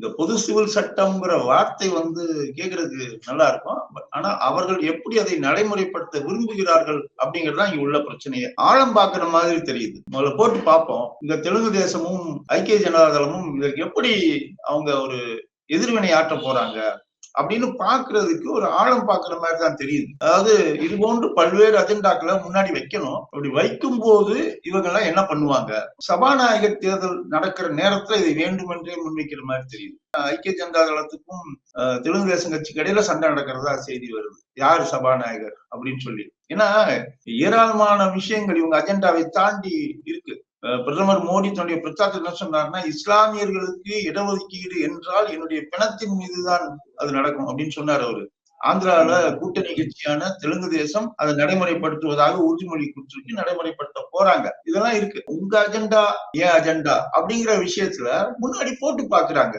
இந்த பொது சிவில் சட்டம்ங்கிற வார்த்தை வந்து கேட்கறதுக்கு நல்லா இருக்கும். ஆனா அவர்கள் எப்படி அதை நடைமுறைப்படுத்த விரும்புகிறார்கள் அப்படிங்கறதுதான் இங்க உள்ள பிரச்சனையே. ஆழம் பாக்குற மாதிரி தெரியுது. முதல்ல போட்டு பார்ப்போம். இந்த தெலுங்கு தேசமும் ஐக்கிய ஜனதா தளமும் இதற்கு எப்படி அவங்க ஒரு எதிர்வினை ஆற்ற போறாங்க அப்படின்னு பாக்குறதுக்கு ஒரு ஆழம் பாக்குற மாதிரி தான் தெரியுது. அதாவது இது போன்று பல்வேறு அஜெண்டாக்களை முன்னாடி வைக்கணும். அப்படி வைக்கும் போது இவங்க எல்லாம் என்ன பண்ணுவாங்க? சபாநாயகர் தேர்தல் நடக்கிற நேரத்துல இதை வேண்டுமென்றே முன்வைக்கிற மாதிரி தெரியுது. ஐக்கிய ஜனதா தளத்துக்கும் தெலுங்கு தேசம் கட்சிக்கு இடையில சண்டை நடக்கிறதா செய்தி வருது. யாரு சபாநாயகர் அப்படின்னு சொல்லி. ஏன்னா ஏராளமான விஷயங்கள் இவங்க அஜெண்டாவை தாண்டி இருக்கு. பிரதமர் மோடி தன்னுடைய பிரச்சாரத்தில் என்ன சொன்னார்னா, இஸ்லாமியர்களுக்கு இடஒதுக்கீடு என்றால் என்னுடைய பிணத்தின் மீதுதான் அது நடக்கும் அப்படின்னு சொன்னார் அவரு. ஆந்திரால கூட்டணி கட்சியான தெலுங்கு தேசம் அதை நடைமுறைப்படுத்துவதாக உறுதிமொழி கொடுத்துருக்கு, நடைமுறைப்படுத்த போறாங்க. இதெல்லாம் இருக்கு. உங்க அஜெண்டா ஏன் அஜெண்டா அப்படிங்கிற விஷயத்துல முன்னாடி போட்டு பாக்குறாங்க.